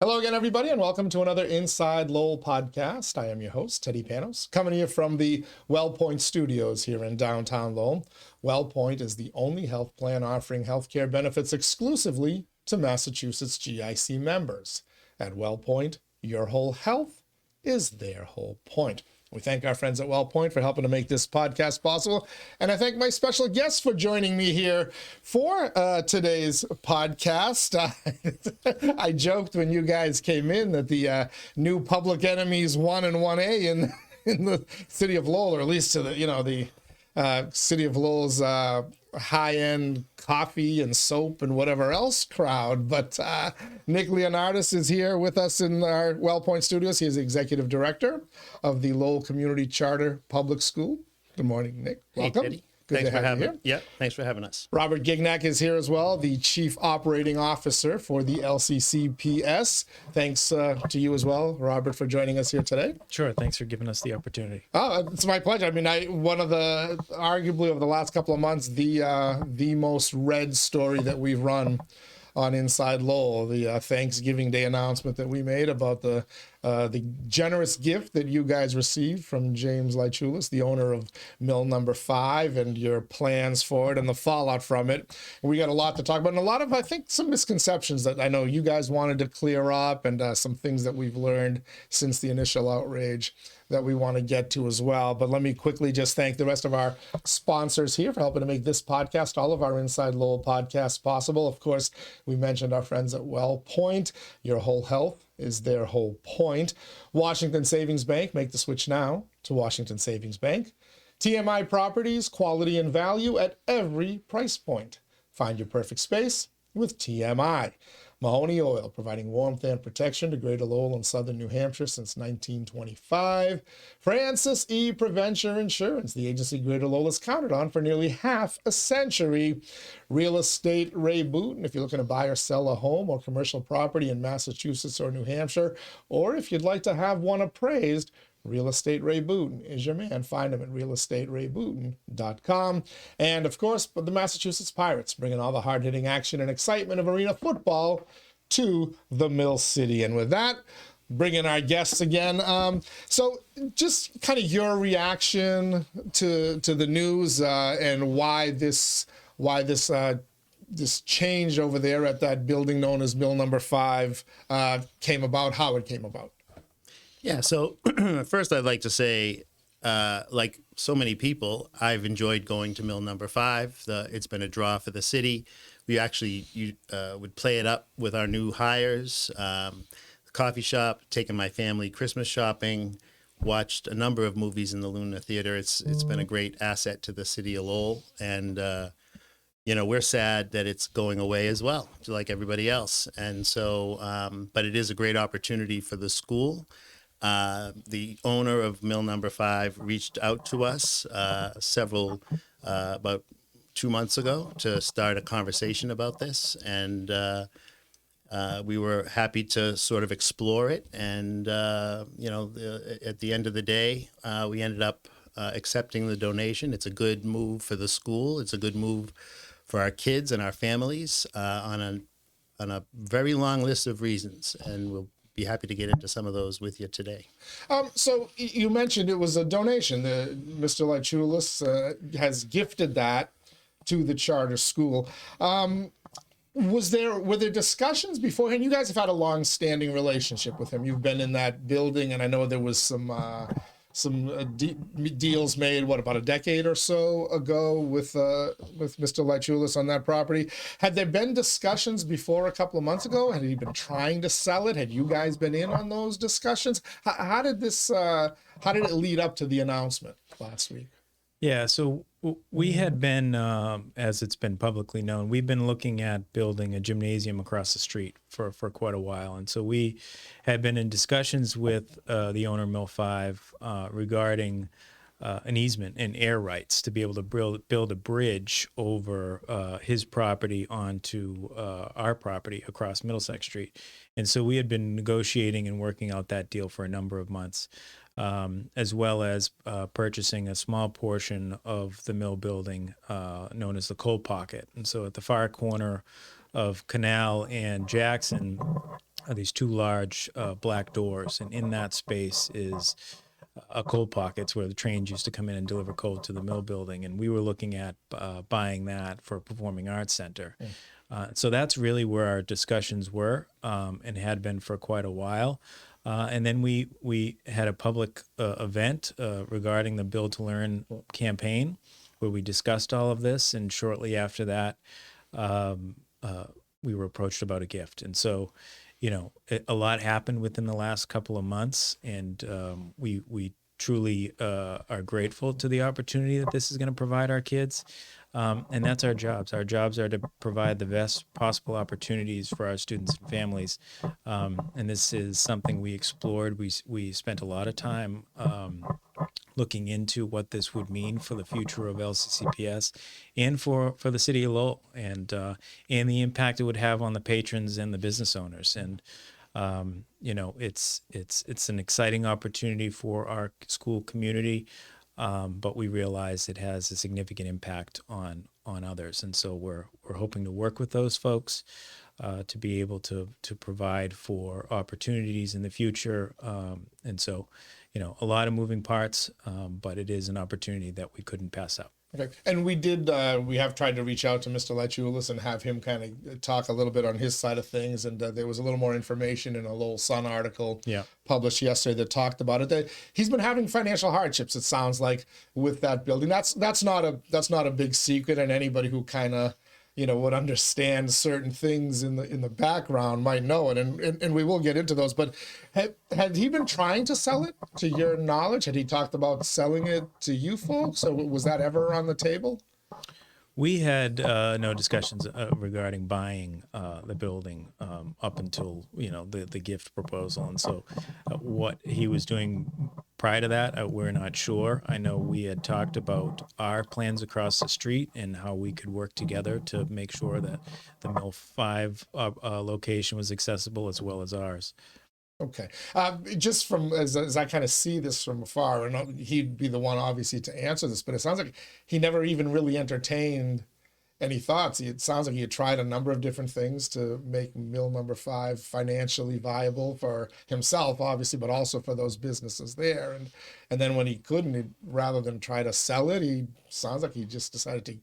Hello again, everybody, and welcome to another Inside Lowell podcast. I am your host, Teddy Panos, coming to you from the WellPoint Studios here in downtown Lowell. WellPoint is the only health plan offering healthcare benefits exclusively to Massachusetts GIC members. At WellPoint, your whole health is their whole point. We thank our friends at WellPoint for helping to make this podcast possible. And I thank my special guests for joining me here for today's podcast. I joked when you guys came in that the new Public Enemies 1 and 1A in the city of Lowell, or at least to the city of Lowell's high-end coffee and soap and whatever else crowd. But Nick Leonardos is here with us in our WellPoint Studios. He is the executive director of the Lowell Community Charter Public School. Good morning, Nick. Welcome. Hey, Teddy. Good Thanks to for have you having. here. Yeah, thanks for having us. Robert Gignac is here as well, the Chief Operating Officer for the LCCPS. Thanks to you as well, Robert, for joining us here today. Sure. Thanks for giving us the opportunity. Oh, it's my pleasure. I mean, arguably over the last couple of months, the most read story that we've run on Inside Lowell, the Thanksgiving Day announcement that we made about the generous gift that you guys received from James Lychulis, the owner of Mill Number 5, and your plans for it and the fallout from it. We got a lot to talk about, and a lot of, I think, some misconceptions that I know you guys wanted to clear up, and some things that we've learned since the initial outrage that we want to get to as well. But let me quickly just thank the rest of our sponsors here for helping to make this podcast, all of our Inside Lowell podcasts, possible. Of course, we mentioned our friends at WellPoint. Your whole health is their whole point. Washington Savings Bank, make the switch now to Washington Savings Bank. TMI Properties, quality and value at every price point. Find your perfect space with TMI. Mahoney Oil, providing warmth and protection to Greater Lowell and Southern New Hampshire since 1925. Francis E. Preventure Insurance, the agency Greater Lowell has counted on for nearly half a century. Real Estate Ray Booten, if you're looking to buy or sell a home or commercial property in Massachusetts or New Hampshire, or if you'd like to have one appraised, Real Estate Ray Booten is your man. Find him at realestaterayBooten.com. And of course, the Massachusetts Pirates, bringing all the hard-hitting action and excitement of arena football to the Mill City. And with that, bring in our guests again. So just kind of your reaction to the news and why this change over there at that building known as Mill Number 5 came about, how it came about. Yeah, so first I'd like to say, like so many people, I've enjoyed going to Mill Number 5. It's been a draw for the city. We actually would play it up with our new hires, the coffee shop, taking my family Christmas shopping, watched a number of movies in the Luna Theater. It's been a great asset to the city of Lowell, and we're sad that it's going away as well, like everybody else. And so, but it is a great opportunity for the school. The owner of Mill Number 5 reached out to us about 2 months ago to start a conversation about this, and we were happy to sort of explore it. And at the end of the day, we ended up accepting the donation. It's a good move for the school. It's a good move for our kids and our families on a very long list of reasons, and we'll be happy to get into some of those with you today. So you mentioned it was a donation. Mr. Lychulis has gifted that to the charter school. Were there discussions beforehand? You guys have had a long-standing relationship with him. You've been in that building, and I know there was some deals made, about a decade or so ago with Mr. Lychulis on that property. Had there been discussions before a couple of months ago? Had he been trying to sell it? Had you guys been in on those discussions? How did it lead up to the announcement last week? Yeah, so we had been, as it's been publicly known, we've been looking at building a gymnasium across the street for quite a while. And so we had been in discussions with the owner of Mill 5 regarding an easement and air rights to be able to build a bridge over his property onto our property across Middlesex Street. And so we had been negotiating and working out that deal for a number of months. As well as purchasing a small portion of the mill building known as the coal pocket. And so at the far corner of Canal and Jackson, are these two large black doors, and in that space is a coal pockets where the trains used to come in and deliver coal to the mill building, and we were looking at buying that for a performing arts center. So that's really where our discussions were, and had been for quite a while. And then we had a public event regarding the Build to Learn campaign, where we discussed all of this, and shortly after that, we were approached about a gift. And so, a lot happened within the last couple of months, and we truly are grateful to the opportunity that this is going to provide our kids. And that's our jobs. Our jobs are to provide the best possible opportunities for our students and families. And this is something we explored. We spent a lot of time looking into what this would mean for the future of LCCPS and for the city of Lowell, and the impact it would have on the patrons and the business owners. And it's an exciting opportunity for our school community, but we realize it has a significant impact on others. And so we're hoping to work with those folks to be able to provide for opportunities in the future. And so, a lot of moving parts, but it is an opportunity that we couldn't pass up. Okay. And we have tried to reach out to Mr. Lechulis and have him kind of talk a little bit on his side of things. And there was a little more information in a Lowell Sun article published yesterday that talked about it. He's been having financial hardships, it sounds like, with that building. That's not a big secret, and anybody who kind of would understand certain things in the background might know it, and we will get into those. But had he been trying to sell it, to your knowledge? Had he talked about selling it to you folks, or was that ever on the table? We had no discussions regarding buying the building up until the gift proposal, and so what he was doing prior to that, we're not sure. I know we had talked about our plans across the street and how we could work together to make sure that the Mill 5 location was accessible as well as ours. Okay. Just from as I kind of see this from afar, and he'd be the one obviously to answer this, but it sounds like he never even really entertained any thoughts. It sounds like he had tried a number of different things to make Mill number 5 financially viable for himself, obviously, but also for those businesses there. And then when he couldn't, rather than try to sell it, he sounds like he just decided to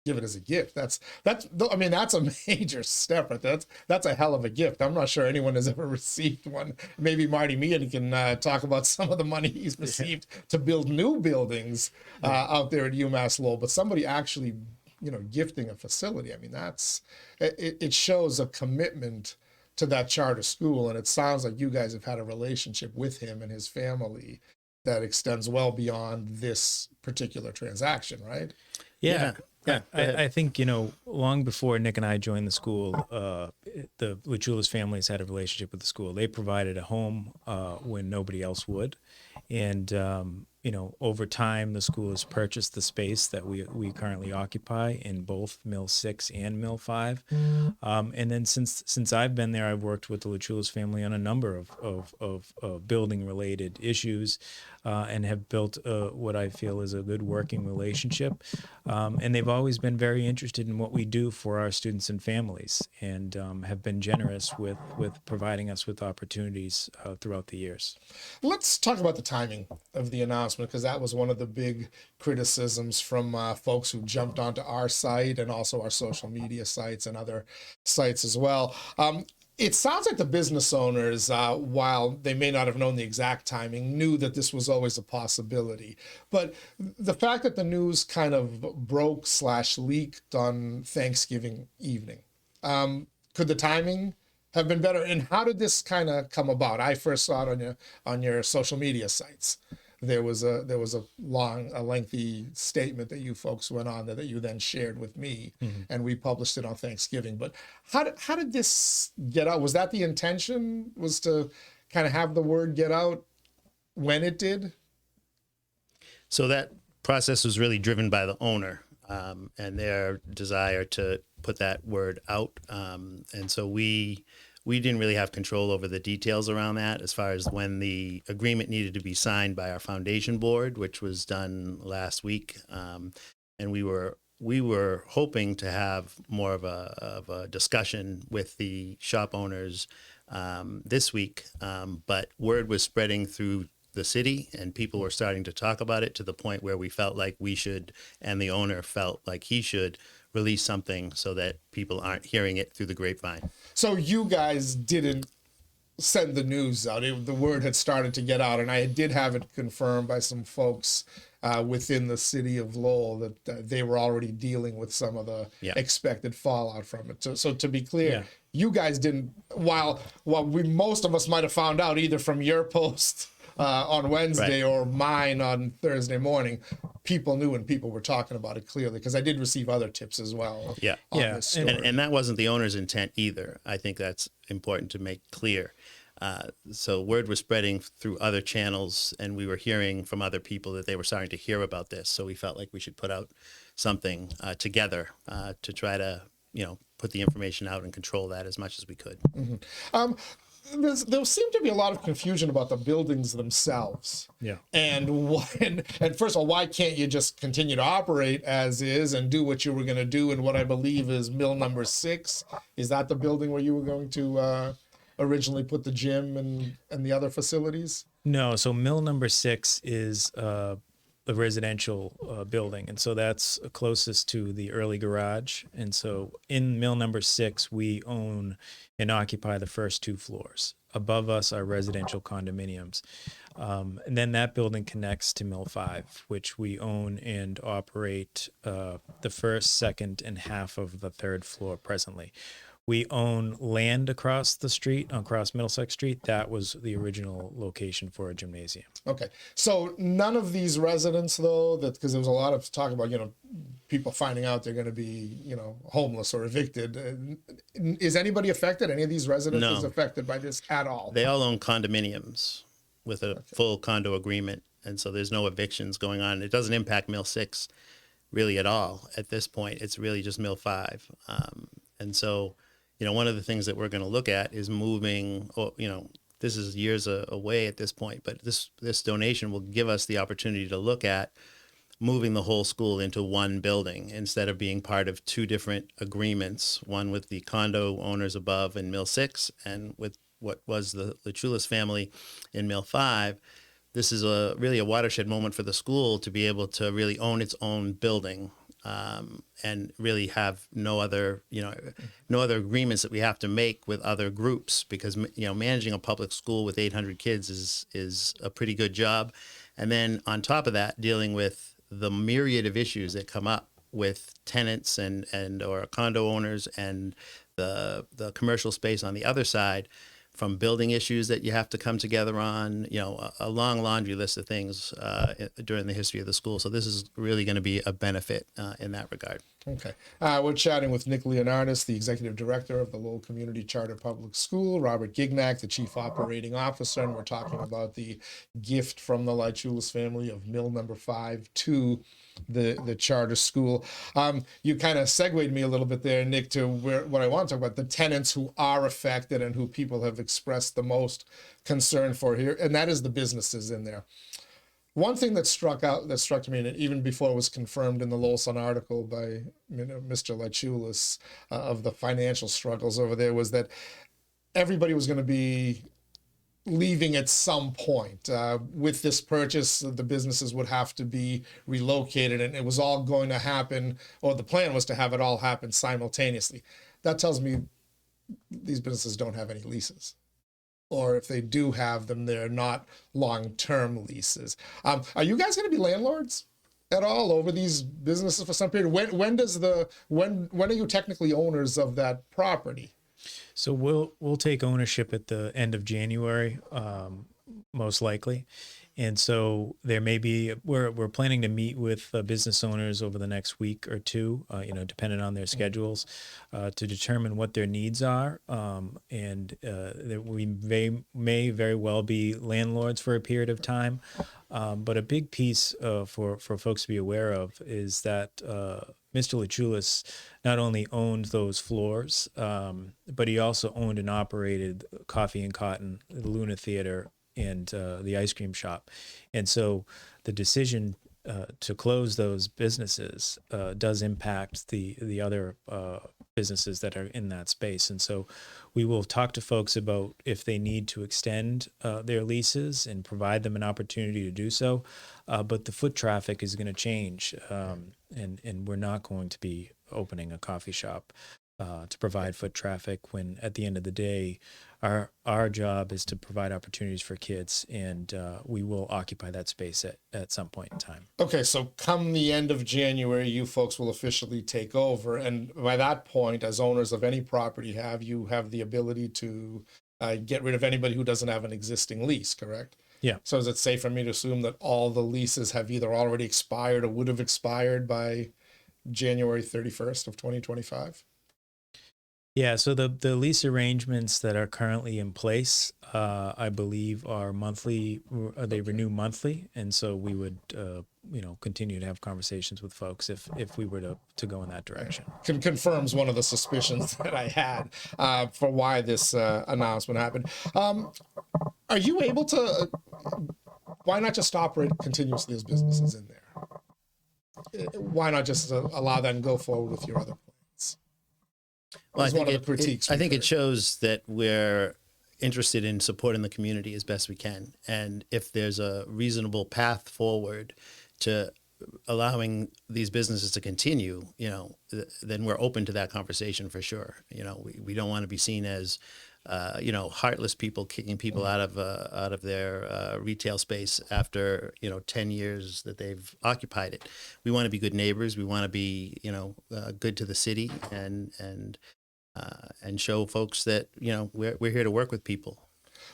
give it as a gift. That's a major step. That's a hell of a gift. I'm not sure anyone has ever received one. Maybe Marty Meehan can talk about some of the money he's received to build new buildings out there at UMass Lowell, but somebody actually, gifting a facility. I mean, it shows a commitment to that charter school, and it sounds like you guys have had a relationship with him and his family that extends well beyond this particular transaction, right? Yeah. I think, long before Nick and I joined the school, the Lechulis families had a relationship with the school. They provided a home when nobody else would. And, over time, the school has purchased the space that we currently occupy in both Mill 6 and Mill 5. And then since I've been there, I've worked with the Lechulis family on a number of building-related issues, and have built what I feel is a good working relationship. And they've always been very interested in what we do for our students and families, and have been generous with providing us with opportunities throughout the years. Let's talk about the timing of the announcement, because that was one of the big criticisms from folks who jumped onto our site and also our social media sites and other sites as well. It sounds like the business owners, while they may not have known the exact timing, knew that this was always a possibility. But the fact that the news kind of broke/leaked on Thanksgiving evening, could the timing have been better? And how did this kind of come about? I first saw it on your social media sites. There was a lengthy statement that you folks went on there that you then shared with me, and we published it on Thanksgiving. But how did this get out? Was that the intention? Was to kind of have the word get out when it did? So that process was really driven by the owner and their desire to put that word out. And so we didn't really have control over the details around that as far as when the agreement needed to be signed by our foundation board, which was done last week. And we were hoping to have more of a discussion with the shop owners this week, but word was spreading through the city and people were starting to talk about it to the point where we felt like we should, and the owner felt like he should release something so that people aren't hearing it through the grapevine. So you guys didn't send the news out. The word had started to get out, and I did have it confirmed by some folks within the city of Lowell that they were already dealing with some of the expected fallout from it. So to be clear, you guys didn't. While most of us might have found out either from your post on Wednesday or mine on Thursday morning, people knew and people were talking about it clearly, because I did receive other tips as well. On this story. And that wasn't the owner's intent either. I think that's important to make clear. So word was spreading through other channels, and we were hearing from other people that they were starting to hear about this. So we felt like we should put out something together to try to, put the information out and control that as much as we could. There seemed to be a lot of confusion about the buildings themselves. And first of all, why can't you just continue to operate as is and do what you were going to do in what I believe is mill number 6? Is that the building where you were going to originally put the gym and the other facilities? No, so mill number 6 is the residential building, and so that's closest to the early garage. And so in mill number 6, we own and occupy the first 2 floors. Above us are residential condominiums. And then that building connects to mill 5, which we own and operate the first, second, and half of the 3rd floor presently. We own land across the street, across Middlesex Street. That was the original location for a gymnasium. Okay. So none of these residents, though, because there was a lot of talk about, people finding out they're going to be, homeless or evicted. Is anybody affected? Any of these residents is affected by this at all? They all own condominiums with a full condo agreement. And so there's no evictions going on. It doesn't impact mill 6 really at all at this point. It's really just mill 5. And so, one of the things that we're going to look at is moving, this is years away at this point, but this donation will give us the opportunity to look at moving the whole school into one building instead of being part of 2 different agreements, one with the condo owners above in mill 6 and with what was the Chulis family in mill 5. This is really a watershed moment for the school to be able to really own its own building. And really have no other agreements that we have to make with other groups, because, managing a public school with 800 kids is a pretty good job. And then on top of that, dealing with the myriad of issues that come up with tenants and or condo owners and the commercial space on the other side, from building issues that you have to come together on, a long laundry list of things during the history of the school. So this is really going to be a benefit in that regard. Okay. We're chatting with Nick Leonardos, the Executive Director of the Lowell Community Charter Public School, Robert Gignac, the Chief Operating Officer, and we're talking about the gift from the Chulis family of mill number 5 to the charter school. You kind of segued me a little bit there, Nick, to what I want to talk about, the tenants who are affected and who people have expressed the most concern for here, and that is the businesses in there. One thing that struck me, and even before it was confirmed in the Lowell Sun article by Mr. Chulis of the financial struggles over there, was that everybody was going to be leaving at some point. With this purchase, the businesses would have to be relocated, and it was all going to happen, or the plan was to have it all happen simultaneously. That tells me these businesses don't have any leases. Or if they do have them, they're not long-term leases. Are you guys going to be landlords at all over these businesses for some period? When are you technically owners of that property? So we'll take ownership at the end of January, most likely. And so there may be, we're planning to meet with business owners over the next week or 2, depending on their schedules, to determine what their needs are. And that we may very well be landlords for a period of time. But a big piece for folks to be aware of is that Mr. Chulis not only owned those floors, but he also owned and operated Coffee and Cotton, the Luna Theater, and the ice cream shop. And so the decision to close those businesses does impact the other businesses that are in that space. And so we will talk to folks about if they need to extend their leases and provide them an opportunity to do so. But the foot traffic is going to change, and we're not going to be opening a coffee shop to provide foot traffic when at the end of the day, our job is to provide opportunities for kids, and we will occupy that space at some point in time. Okay, so come the end of January, you folks will officially take over. And by that point, as owners of any property you have the ability to get rid of anybody who doesn't have an existing lease, correct? Yeah. So is it safe for me to assume that all the leases have either already expired or would have expired by January 31st of 2025? Yeah, so the lease arrangements that are currently in place, I believe, are monthly. They renew monthly, and so we would, continue to have conversations with folks if we were to go in that direction. Confirms one of the suspicions that I had for why this announcement happened. Are you able to? Why not just operate continuously as businesses in there? Why not just allow that and go forward with your other plans? Well, I think it it shows that we're interested in supporting the community as best we can. And if there's a reasonable path forward to allowing these businesses to continue, then we're open to that conversation for sure. We don't want to be seen as, heartless people kicking people out of their retail space after 10 years that they've occupied it. We want to be good neighbors. We want to be good to the city and show folks that we're here to work with people.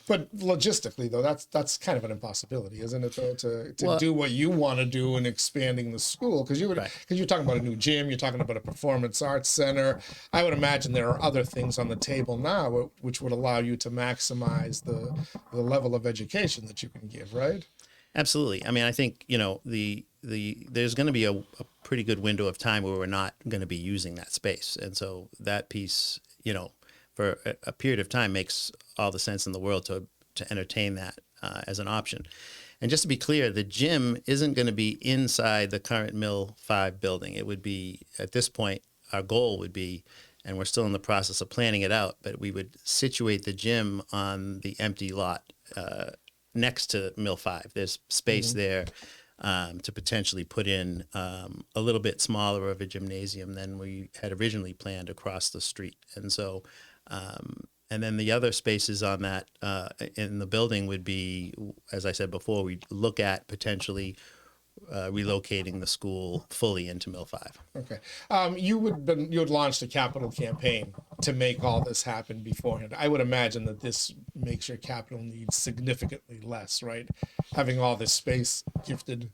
But logistically, though, that's kind of an impossibility, isn't it? Though to do what you want to do in expanding the school, because you're talking about a new gym, you're talking about a performance arts center. I would imagine there are other things on the table now which would allow you to maximize the level of education that you can give, right? Absolutely. I mean, I think there's going to be a pretty good window of time where we're not going to be using that space, and so that piece, for a period of time makes all the sense in the world to entertain that as an option. And just to be clear, the gym isn't going to be inside the current Mill 5 building. It would be, at this point, our goal would be, and we're still in the process of planning it out, but we would situate the gym on the empty lot next to Mill 5. There's space there to potentially put in a little bit smaller of a gymnasium than we had originally planned across the street. And so, and then the other spaces on that in the building would be, as I said before, we'd look at potentially relocating the school fully into Mill 5. Okay. You had launched a capital campaign to make all this happen beforehand. I would imagine that this makes your capital needs significantly less, right? Having all this space gifted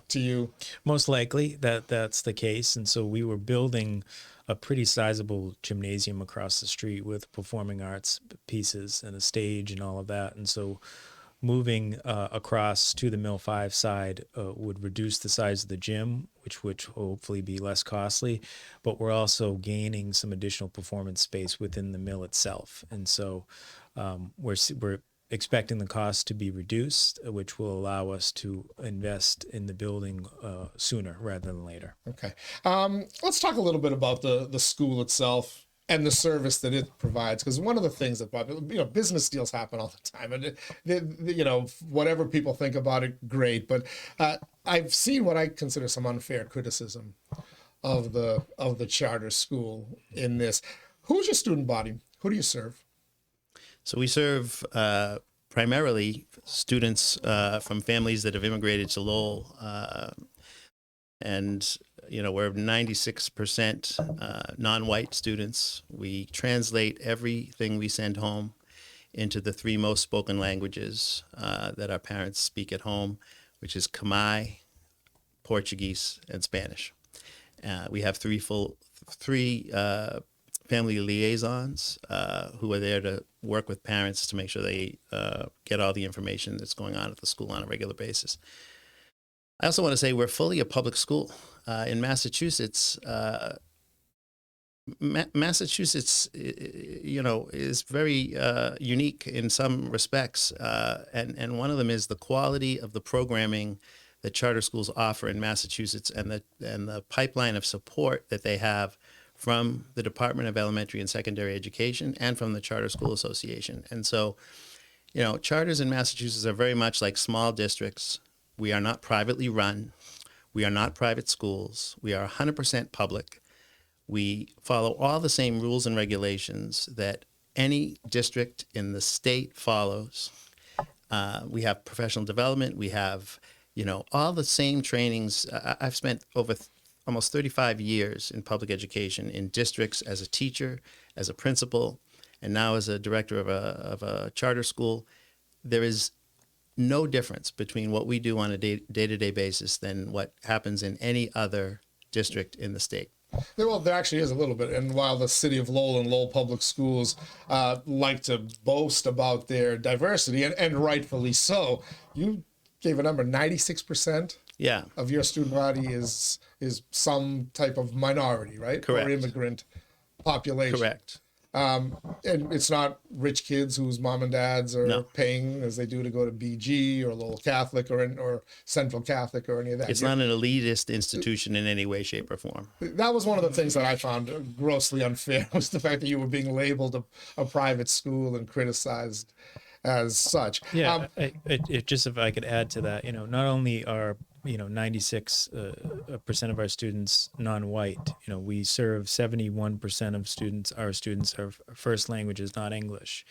to you. Most likely that's the case. And so we were building a pretty sizable gymnasium across the street with performing arts pieces and a stage and all of that. And so moving across to the Mill 5 side would reduce the size of the gym, which would hopefully be less costly, but we're also gaining some additional performance space within the mill itself. And so we're expecting the cost to be reduced, which will allow us to invest in the building sooner rather than later. Okay. Let's talk a little bit about the school itself and the service that it provides, because one of the things that business deals happen all the time, and whatever people think about it, great. But I've seen what I consider some unfair criticism of the charter school in this. Who's your student body? Who do you serve? So we serve primarily students from families that have immigrated to Lowell, and we're 96% non-white students. We translate everything we send home into the 3 most spoken languages that our parents speak at home, which is Khmer, Portuguese, and Spanish. We have three family liaisons who are there to work with parents to make sure they get all the information that's going on at the school on a regular basis. I also want to say we're fully a public school. In Massachusetts, Massachusetts, is very unique in some respects, and one of them is the quality of the programming that charter schools offer in Massachusetts, and the pipeline of support that they have from the Department of Elementary and Secondary Education and from the Charter School Association. And so, you know, charters in Massachusetts are very much like small districts. We are not privately run. We are not private schools. We are 100% public. We follow all the same rules and regulations that any district in the state follows. We have professional development. We have, you know, all the same trainings. I've spent over almost 35 years in public education in districts as a teacher, as a principal, and now as a director of a charter school. There is no difference between what we do on a day-to-day basis than what happens in any other district in the state. Well, there actually is a little bit. And while the city of Lowell and Lowell Public Schools like to boast about their diversity, and rightfully so, you gave a number, 96%? Yeah. Of your student body is some type of minority, right? Correct. Or immigrant population. Correct. And it's not rich kids whose mom and dads are No. paying as they do to go to BG or Lowell Catholic or Central Catholic or any of that. It's not an elitist institution in any way, shape, or form. That was one of the things that I found grossly unfair, was the fact that you were being labeled a private school and criticized as such. Yeah, it just, if I could add to that, you know, not only are, you know, 96% of our students non-white, you know, we serve 71% of students. Our students, our first language is not English.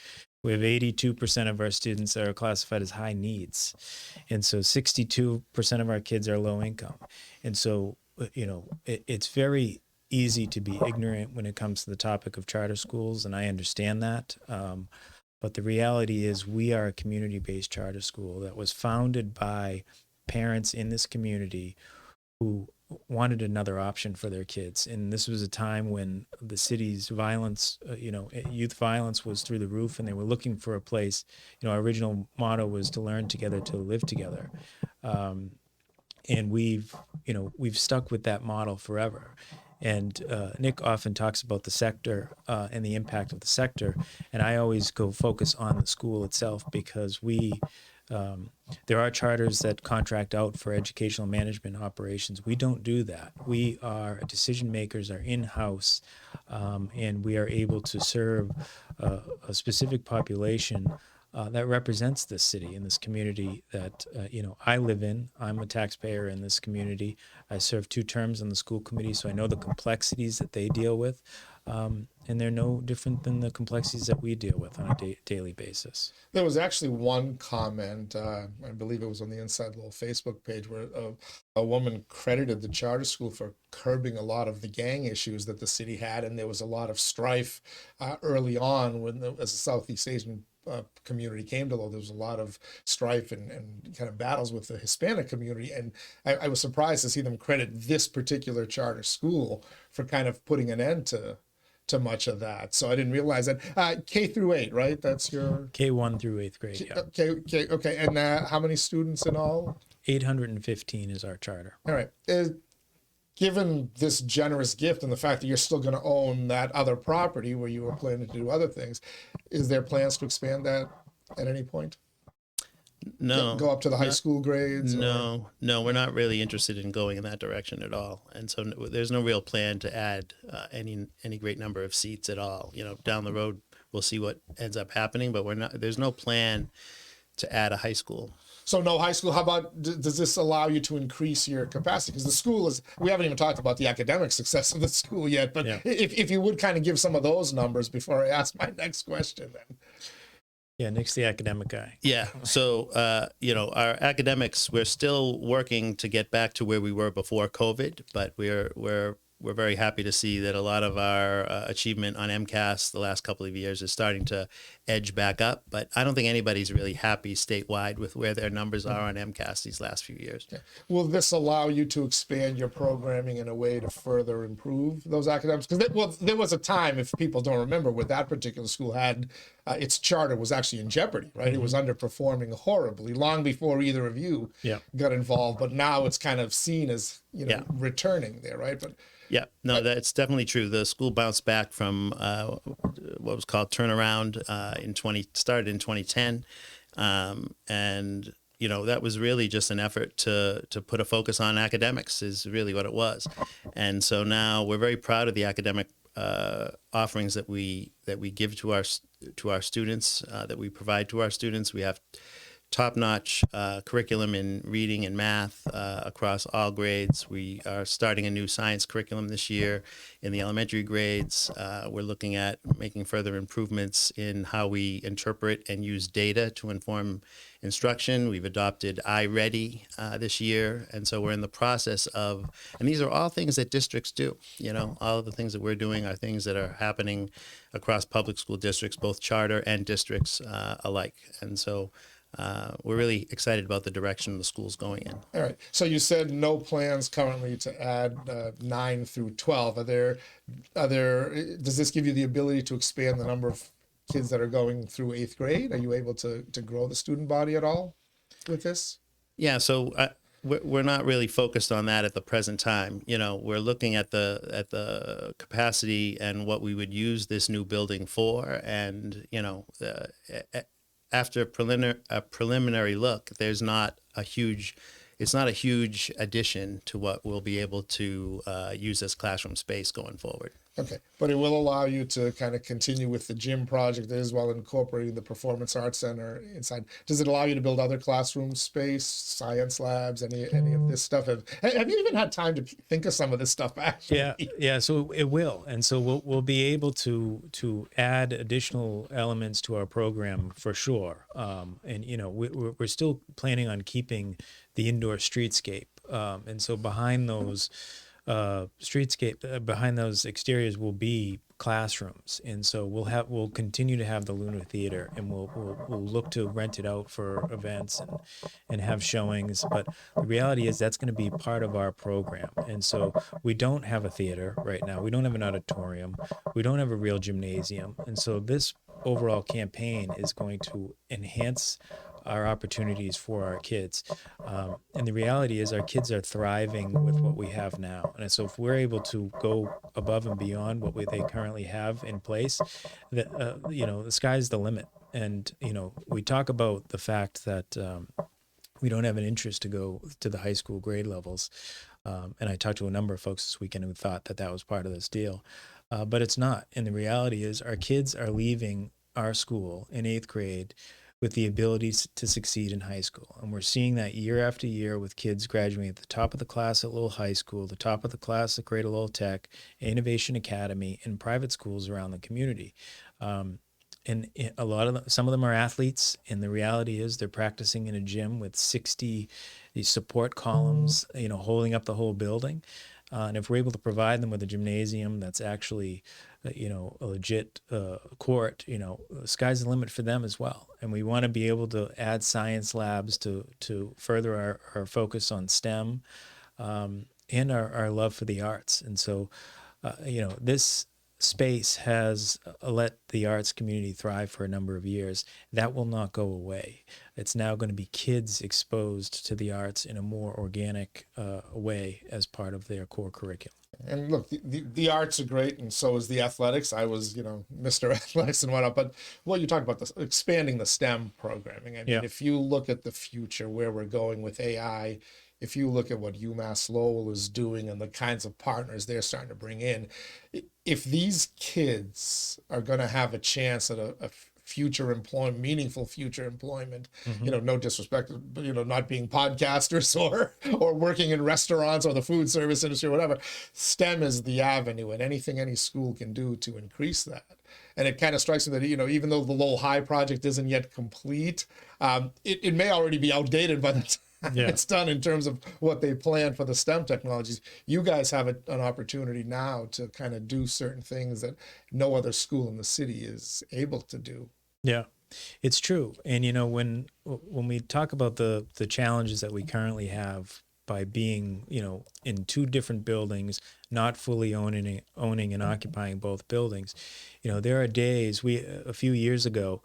We have 82% of our students that are classified as high needs. And so 62% of our kids are low income. And so, you know, it's very easy to be ignorant when it comes to the topic of charter schools, and I understand that. But the reality is we are a community-based charter school that was founded by parents in this community who wanted another option for their kids. And this was a time when the city's violence, you know, youth violence was through the roof, and they were looking for a place. You know, our original motto was to learn together, to live together. And we've stuck with that model forever. And Nick often talks about the sector and the impact of the sector. And I always go focus on the school itself, because there are charters that contract out for educational management operations. We don't do that. We are decision makers, are in-house, and we are able to serve a specific population that represents this city and this community that, you know, I live in. I'm a taxpayer in this community. I served 2 terms on the school committee, so I know the complexities that they deal with. And they're no different than the complexities that we deal with on a daily basis. There was actually one comment, I believe it was on the InsideLowell Facebook page, where a woman credited the charter school for curbing a lot of the gang issues that the city had, and there was a lot of strife early on when, as a Southeast Asian community came to Lowell, there was a lot of strife and kind of battles with the Hispanic community, and I was surprised to see them credit this particular charter school for kind of putting an end to much of that. So I didn't realize that. K through 8, right? That's your K1 through 8th grade. Yeah. Okay. And how many students in all? 815 is our charter. All right. Given this generous gift and the fact that you're still going to own that other property where you were planning to do other things, is there plans to expand that at any point? No. Go up to the high school grades? No, we're not really interested in going in that direction at all. And so there's no real plan to add any great number of seats at all. You know, down the road, we'll see what ends up happening, but there's no plan to add a high school. So no high school. How about, does this allow you to increase your capacity? Because the school we haven't even talked about the academic success of the school yet, but yeah. if you would kind of give some of those numbers before I ask my next question then. Yeah, Nick's the academic guy. Yeah. So, you know, our academics, we're still working to get back to where we were before COVID, but we're very happy to see that a lot of our achievement on MCAS the last couple of years is starting to edge back up. But I don't think anybody's really happy statewide with where their numbers are on MCAS these last few years. Okay. Will this allow you to expand your programming in a way to further improve those academics? Because there was a time, if people don't remember, where that particular school had its charter was actually in jeopardy, right? Mm-hmm. It was underperforming horribly long before either of you got involved. But now it's kind of seen as, you know, returning there, right? But yeah, no, that's definitely true. The school bounced back from what was called turnaround started in 2010, and you know that was really just an effort to put a focus on academics is really what it was, and so now we're very proud of the academic offerings that we give to our students, that we provide to our students. We have top-notch curriculum in reading and math across all grades. We are starting a new science curriculum this year in the elementary grades. We're looking at making further improvements in how we interpret and use data to inform instruction. We've adopted iReady this year, and so we're in the process of, and these are all things that districts do. You know, all of the things that we're doing are things that are happening across public school districts, both charter and districts alike. And so we're really excited about the direction the school's going in. All right. So you said no plans currently to add 9 through 12. Does this give you the ability to expand the number of kids that are going through 8th grade? Are you able to grow the student body at all with this? Yeah. So we're not really focused on that at the present time. You know, we're looking at the capacity and what we would use this new building for, and you know. After a preliminary look, it's not a huge addition to what we'll be able to use as classroom space going forward. Okay, but it will allow you to kind of continue with the gym project as well, incorporating the Performance Arts Center inside. Does it allow you to build other classroom space, science labs, any of this stuff? Have you even had time to think of some of this stuff actually? Yeah. So it will, and so we'll be able to add additional elements to our program for sure. And you know, we're still planning on keeping the indoor streetscape, and so behind those. Behind those exteriors will be classrooms, and so we'll continue to have the Luna Theater, and we'll look to rent it out for events and have showings. But the reality is that's going to be part of our program, and so we don't have a theater right now. We don't have an auditorium. We don't have a real gymnasium, and so this overall campaign is going to enhance our opportunities for our kids. And the reality is our kids are thriving with what we have now. And so if we're able to go above and beyond what they currently have in place, you know, the sky's the limit. And, you know, we talk about the fact that we don't have an interest to go to the high school grade levels. And I talked to a number of folks this weekend who thought that was part of this deal. But it's not. And the reality is our kids are leaving our school in 8th grade with the ability to succeed in high school. And we're seeing that year after year with kids graduating at the top of the class at Lowell High School, the top of the class at Greater Lowell Tech, Innovation Academy, and private schools around the community. And some of them are athletes, and the reality is they're practicing in a gym with 60 support columns, you know, holding up the whole building. And if we're able to provide them with a gymnasium that's actually, you know, a legit court, you know, the sky's the limit for them as well. And we want to be able to add science labs to further our focus on STEM and our love for the arts. And so, you know, this space has let the arts community thrive for a number of years. That will not go away. It's now going to be kids exposed to the arts in a more organic way as part of their core curriculum. And look, the arts are great, and so is the athletics. I was, you know, Mr. Athletics and whatnot. But what you talk about, this expanding the STEM programming. I mean, if you look at the future, where we're going with AI, if you look at what UMass Lowell is doing and the kinds of partners they're starting to bring in, if these kids are going to have a chance at a future employment, meaningful future employment, you know, no disrespect, but, you know, not being podcasters or working in restaurants or the food service industry or whatever, STEM is the avenue, and anything any school can do to increase that. And it kind of strikes me that, you know, even though the Lowell High project isn't yet complete, it may already be outdated by the time it's done in terms of what they plan for the STEM technologies. You guys have an opportunity now to kind of do certain things that no other school in the city is able to do. Yeah, it's true. And, you know, when we talk about the challenges that we currently have by being, you know, in 2 different buildings, not fully owning and occupying both buildings, you know, there are days a few years ago,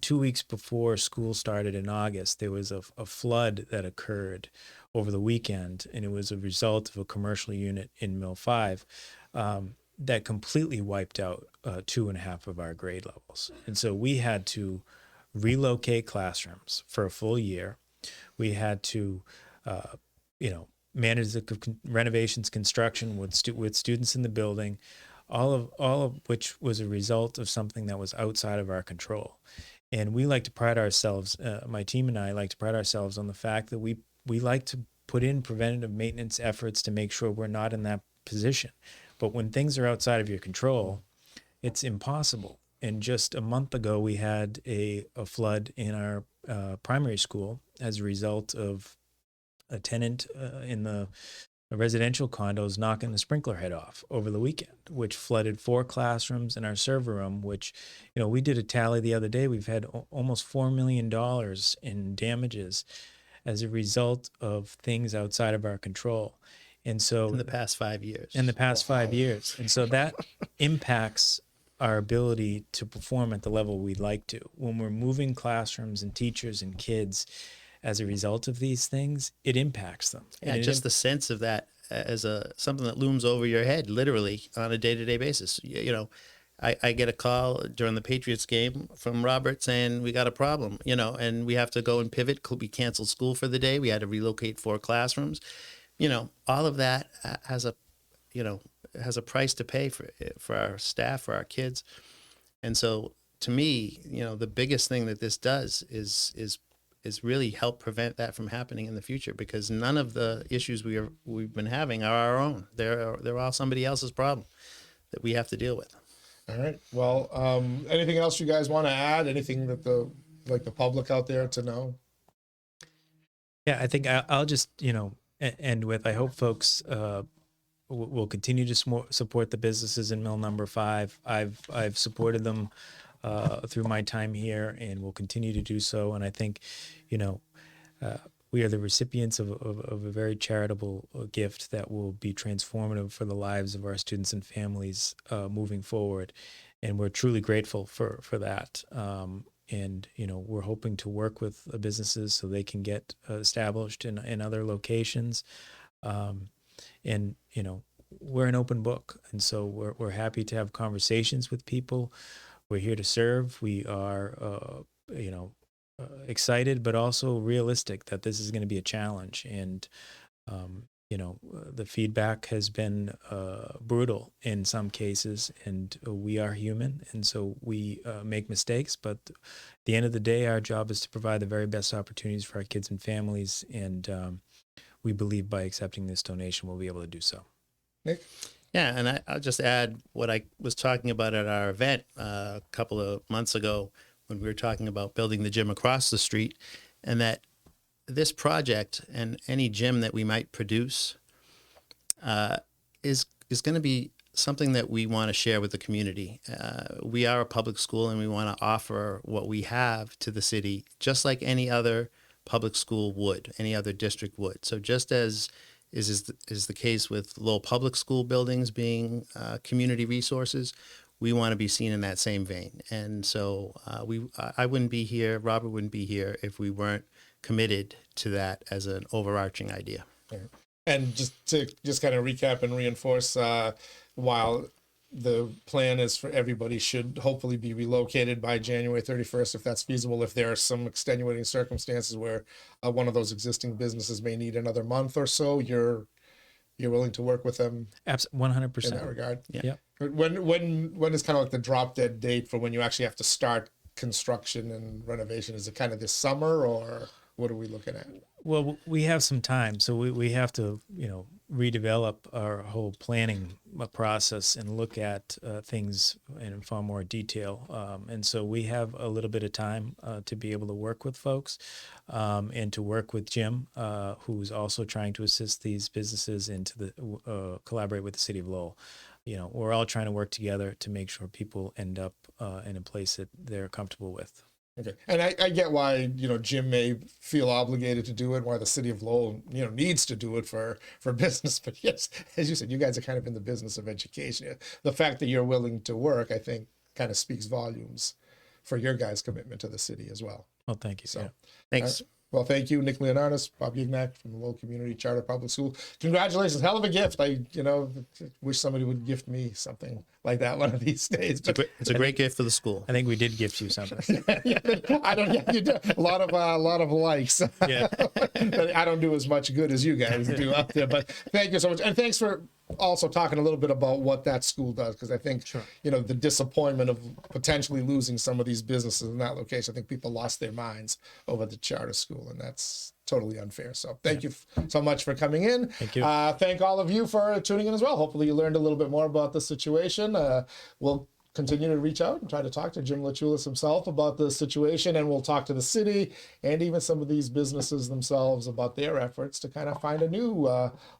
2 weeks before school started in August, there was a flood that occurred over the weekend, and it was a result of a commercial unit in Mill 5 that completely wiped out 2.5 of our grade levels. And so we had to relocate classrooms for a full year. We had to, you know, manage the renovations construction with students in the building. all of which was a result of something that was outside of our control. And we like to pride ourselves, my team and I like to pride ourselves on the fact that we like to put in preventative maintenance efforts to make sure we're not in that position. But when things are outside of your control, it's impossible. And just a month ago, we had a flood in our primary school as a result of a tenant in the residential condos knocking the sprinkler head off over the weekend, which flooded 4 classrooms and our server room, which, you know, we did a tally the other day. We've had almost $4 million in damages as a result of things outside of our control. And so In the past 5 years. in the past 5 years. And so that impacts our ability to perform at the level we'd like to. When we're moving classrooms and teachers and kids as a result of these things, it impacts them. Yeah, And just the sense of that as something that looms over your head, literally on a day-to-day basis. You know, I get a call during the Patriots game from Robert saying we got a problem, you know, and we have to go and pivot. We canceled school for the day. We had to relocate 4 classrooms. You know, all of that has a price to pay for our staff, for our kids. And so to me, you know, the biggest thing that this does is really help prevent that from happening in the future, because none of the issues we've been having are our own. They're all somebody else's problem that we have to deal with. All right. Well, anything else you guys want to add? Anything that the public out there to know? Yeah, I think I'll just, you know, end with, I hope folks will continue to support the businesses in Mill Number 5. I've supported them through my time here and will continue to do so. And I think, you know, we are the recipients of a very charitable gift that will be transformative for the lives of our students and families moving forward. And we're truly grateful for that. And, you know, we're hoping to work with the businesses so they can get established in other locations. And, you know, we're an open book. And so we're happy to have conversations with people. We're here to serve. We are, you know, excited, but also realistic that this is going to be a challenge. And, you know, the feedback has been brutal in some cases, and we are human. And so we make mistakes, but at the end of the day, our job is to provide the very best opportunities for our kids and families. And we believe by accepting this donation, we'll be able to do so. Nick? Yeah, and I'll just add what I was talking about at our event a couple of months ago when we were talking about building the gym across the street, and that this project and any gym that we might produce is going to be something that we want to share with the community. We are a public school, and we want to offer what we have to the city, just like any other public school would, any other district would. So just as is the case with Lowell Public School buildings being community resources, we want to be seen in that same vein. And so I wouldn't be here, Robert wouldn't be here if we weren't committed to that as an overarching idea. And just to kind of recap and reinforce, while the plan is for everybody should hopefully be relocated by January 31st, if that's feasible. If there are some extenuating circumstances where one of those existing businesses may need another month or so, you're willing to work with them. 100%. In that regard. Yeah. When is kind of like the drop dead date for when you actually have to start construction and renovation? Is it kind of this summer, or what are we looking at? Well, we have some time, so we have to, you know, redevelop our whole planning process and look at things in far more detail. And so we have a little bit of time to be able to work with folks and to work with Jim, who's also trying to assist these businesses and to collaborate with the City of Lowell. You know, we're all trying to work together to make sure people end up in a place that they're comfortable with. Okay. And I get why, you know, Jim may feel obligated to do it, why the City of Lowell, you know, needs to do it for business. But yes, as you said, you guys are kind of in the business of education. The fact that you're willing to work, I think, kind of speaks volumes for your guys' commitment to the city as well. Well, thank you. So, Yeah. Thanks. Well, thank you, Nick Leonardos, Bob Gignac from the Lowell Community Charter Public School. Congratulations. Hell of a gift. I wish somebody would gift me something like that one of these days. But It's a great gift for the school. I think we did gift you something. I don't. Yeah, you do a lot of likes. Yeah. I don't do as much good as you guys do up there. But thank you so much, and thanks for also talking a little bit about what that school does, because I think, you know, the disappointment of potentially losing some of these businesses in that location, I think people lost their minds over the charter school, and that's totally unfair. So thank you so much for coming in. Thank you. Thank all of you for tuning in as well. Hopefully you learned a little bit more about the situation. We'll continue to reach out and try to talk to Jim Lachoulis himself about the situation, and we'll talk to the city and even some of these businesses themselves about their efforts to kind of find a new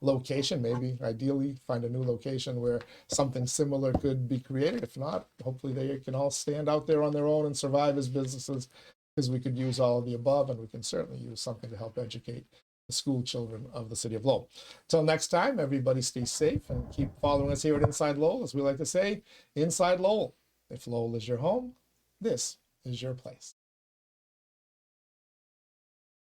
location, maybe ideally find a new location where something similar could be created. If not, hopefully they can all stand out there on their own and survive as businesses, because we could use all of the above, and we can certainly use something to help educate the school children of the city of Lowell. Till next time, everybody stay safe and keep following us here at Inside Lowell. As we like to say, Inside Lowell. If Lowell is your home, this is your place.